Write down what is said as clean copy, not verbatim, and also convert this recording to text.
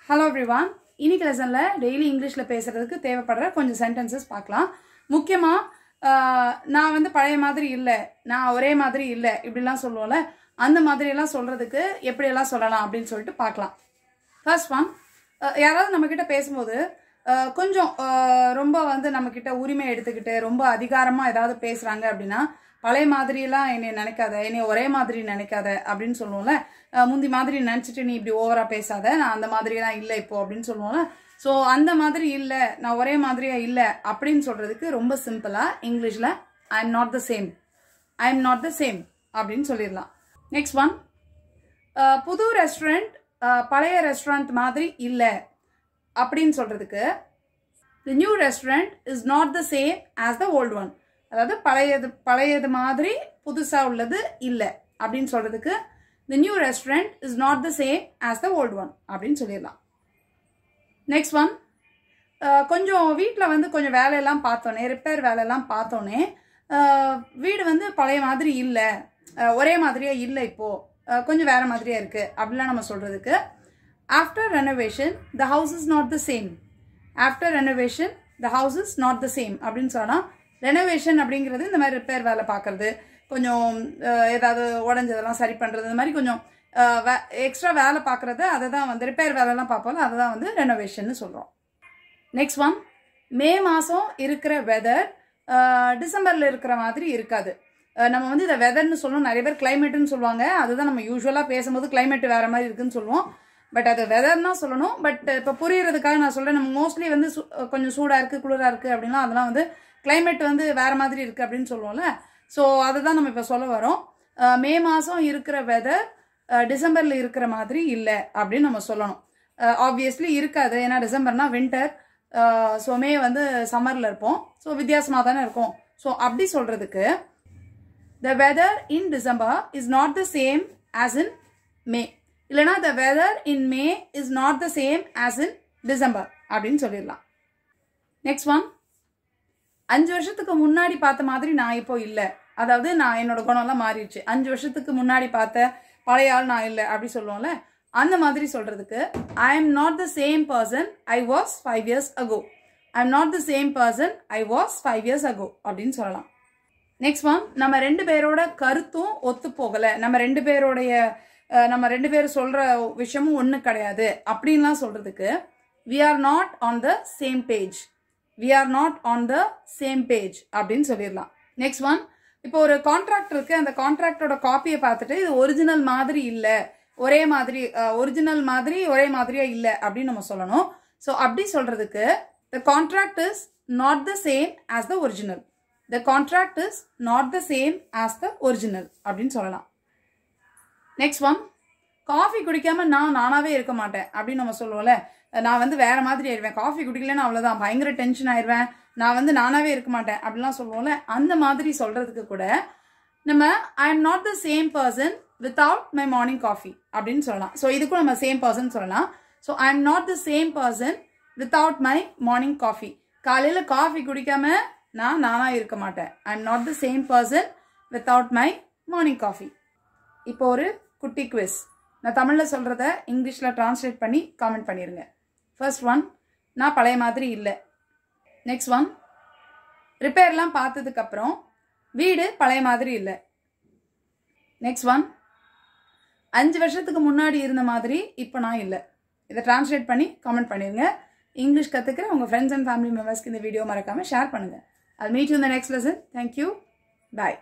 Hello everyone. இன்னைக்கு லெசன்ல daily இங்கிலீஷ்ல பேசுறதுக்கு தேவைப்படுற கொஞ்சம் சென்டென்சஸ் பார்க்கலாம். முக்கியமா நான் வந்து பழைய மாதிரி இல்ல, நான் ஒரே மாதிரி இல்ல இப்படிலாம் சொல்லுவோம்ல, அந்த மாதிரி எல்லாம் சொல்றதுக்கு எப்படி எல்லாம் சொல்லலாம் அப்படினு சொல்லிட்டு பார்க்கலாம். ஃபர்ஸ்ட் ஒன், யாராவது நம்ம கிட்ட பேசும்போது கொஞ்சம் ரொம்ப வந்து நம்ம கிட்ட உரிமை எடுத்துக்கிட்டு ரொம்ப அதிகாரமா ஏதாவது பேசுறாங்க அப்படினா பழைய மாதிரி எல்லாம் என்னை நினைக்காத, என்னை ஒரே மாதிரி நினைக்காத அப்படினு சொல்லுவோம்ல. முந்தி மாதிரி நினைச்சிட்டு நீ இப்படி ஓவரா பேசாத, நான் அந்த மாதிரி எல்லாம் இல்ல இப்போ அப்படினு சொல்லுவோம்ல. சோ அந்த மாதிரி இல்ல, நான் ஒரே மாதிரியா இல்ல அப்படினு சொல்றதுக்கு ரொம்ப சிம்பிளா இங்கிலீஷ்ல I am not the same, I am not the same அப்படினு சொல்லிடலாம். நெக்ஸ்ட் ஒன், புது ரெஸ்டாரண்ட் பழைய ரெஸ்டாரண்ட் மாதிரி இல்ல அப்படினு சொல்றதுக்கு the new restaurant is not the same as the old one. அதாவது பழையது மாதிரி புதுசா உள்ளது இல்ல அப்படினு சொல்றதுக்கு the new restaurant is not the same as the old one அப்படினு சொல்லிடலாம். நெக்ஸ்ட் ஒன், கொஞ்சம் வீட்டில் வந்து கொஞ்சம் வேலையெல்லாம் பார்த்தோன்னே, ரிப்பேர் வேலையெல்லாம் பார்த்தோன்னே வீடு வந்து பழைய மாதிரி இல்லை, ஒரே மாதிரியா இல்லை, இப்போ கொஞ்சம் வேற மாதிரியா இருக்கு அப்படிலாம் நம்ம சொல்றதுக்கு after renovation the house is not the same. After renovation the house is not the same அப்படின்னு சொன்னா, ரெனோவேஷன் அப்படிங்கிறது இந்த மாதிரி ரிப்பேர் வேலை பார்க்கறது, கொஞ்சம் ஏதாவது உடஞ்சதெல்லாம் சரி பண்றது, இந்த மாதிரி கொஞ்சம் எக்ஸ்ட்ரா வேலை பார்க்கறது, அதை தான் வந்து ரிப்பேர் வேலைலாம் பார்ப்போம், அதை தான் வந்து ரெனோவேஷன் சொல்றோம். நெக்ஸ்ட் ஒன், மே மாதம் இருக்கிற வெதர் டிசம்பர்ல இருக்கிற மாதிரி இருக்காது. நம்ம வந்து இதை வெதர்னு சொல்லணும், நிறைய பேர் கிளைமேட்னு சொல்லுவாங்க, அதுதான் நம்ம யூஸ்வலாக பேசும்போது கிளைமேட் வேற மாதிரி இருக்குன்னு சொல்லுவோம், பட் அது வெதர்னா சொல்லணும். பட் இப்போ புரியறதுக்காக நான் சொல்றேன், நம்ம மோஸ்ட்லி வந்து கொஞ்சம் சூடா இருக்கு குளிரா இருக்கு அப்படின்னா அதெல்லாம் வந்து கிளைமேட் வந்து வேற மாதிரி இருக்கு அப்படின்னு சொல்லுவோம்ல. ஸோ அதை தான் நம்ம இப்போ சொல்ல வரோம். மே மாதம் இருக்கிற வெதர் டிசம்பர்ல இருக்கிற மாதிரி இல்லை அப்படின்னு நம்ம சொல்லணும். ஆப்வியஸ்லி இருக்காது, ஏன்னா டிசம்பர்னா வின்டர், ஸோ மே வந்து சம்மர்ல இருப்போம், ஸோ வித்தியாசமாக தானே இருக்கும். ஸோ அப்படி சொல்றதுக்கு the weather in December is not the same as in May, இல்லனா the weather in May is not the same as in December அப்படின்னு சொல்லிடலாம். நெக்ஸ்ட் ஒன், 5 வருஷத்துக்கு முன்னாடி பார்த்த மாதிரி நான் இப்போ இல்லை, அதாவது நான் என்னோட குணம்லாம் மாறிடுச்சு, 5 வருஷத்துக்கு முன்னாடி பார்த்த பழைய ஆள் நான் இல்லை அப்படி சொல்லுவோம்ல, அந்த மாதிரி சொல்றதுக்கு I am not the same person I was 5 years ago. I am not the same person I was 5 years ago அப்படின்னு சொல்லலாம். நெக்ஸ்ட் ஒன், நம்ம ரெண்டு பேரோட கருத்தும் ஒத்து போகல, நம்ம ரெண்டு பேரும் சொல்ற விஷயமும் ஒண்ணு கிடையாது அப்படின்லாம் சொல்றதுக்கு we are not on the same page. we are not on the same page அப்படின்னு சொல்லிடலாம். நெக்ஸ்ட் ஒன், இப்போ ஒரு கான்ட்ராக்ட் இருக்கு, அந்த கான்ட்ராக்டோட காப்பியை பார்த்துட்டு இது ஒரிஜினல் மாதிரி இல்ல, ஒரே மாதிரி ஒரிஜினல் மாதிரி ஒரே மாதிரியா இல்ல அப்படின்னு நம்ம சொல்லணும். ஸோ அப்படி சொல்றதுக்கு the contract is not the same as the original. the contract is not the same as the original அப்படின்னு சொல்லலாம். நெக்ஸ்ட் ஒன், காஃபி குடிக்காம நான் நானாவே இருக்க மாட்டேன் அப்படின்னு நம்ம சொல்லுவோம்ல, நான் வந்து வேற மாதிரி ஆயிடுவேன், காஃபி குடிக்கலன்னா அவ்வளவுதான் பயங்கர டென்ஷன் ஆயிடுவேன், நான் வந்து நானாவே இருக்க மாட்டேன் அப்படிலாம் சொல்லுவோம்ல, அந்த மாதிரி சொல்றதுக்கு கூட நம்ம I am not the same person without my morning coffee அப்படின்னு சொல்லலாம். ஸோ இதுக்கும் நம்ம சேம் பர்சன் சொல்லலாம். So I am not the same person without my morning coffee. காலையில காஃபி குடிக்காம நான் நானா இருக்க மாட்டேன். I am not the same person without my morning coffee. இப்போ ஒரு குட்டி குவிஸ், நான் தமிழ்ல சொல்றத இங்கிலீஷ்ல டிரான்ஸ்லேட் பண்ணி காமெண்ட் பண்ணிருங்க. ஃபர்ஸ்ட் ஒன், நான் பழைய மாதிரி இல்லை. நெக்ஸ்ட் ஒன், ரிப்பேர்லாம் பார்த்ததுக்கு அப்புறம் வீடு பழைய மாதிரி இல்லை. நெக்ஸ்ட் ஒன், 5 வருஷத்துக்கு முன்னாடி இருந்த மாதிரி இப்போ நான் இல்லை. இதை டிரான்ஸ்லேட் பண்ணி காமெண்ட் பண்ணிருங்க. இங்கிலீஷ் கத்துக்கிற உங்க ஃப்ரெண்ட்ஸ் அண்ட் ஃபேமிலி மெம்பர்ஸ்க்கு இந்த வீடியோ மறக்காம ஷேர் பண்ணுங்க. I'll meet you in the next lesson. Thank you. Bye.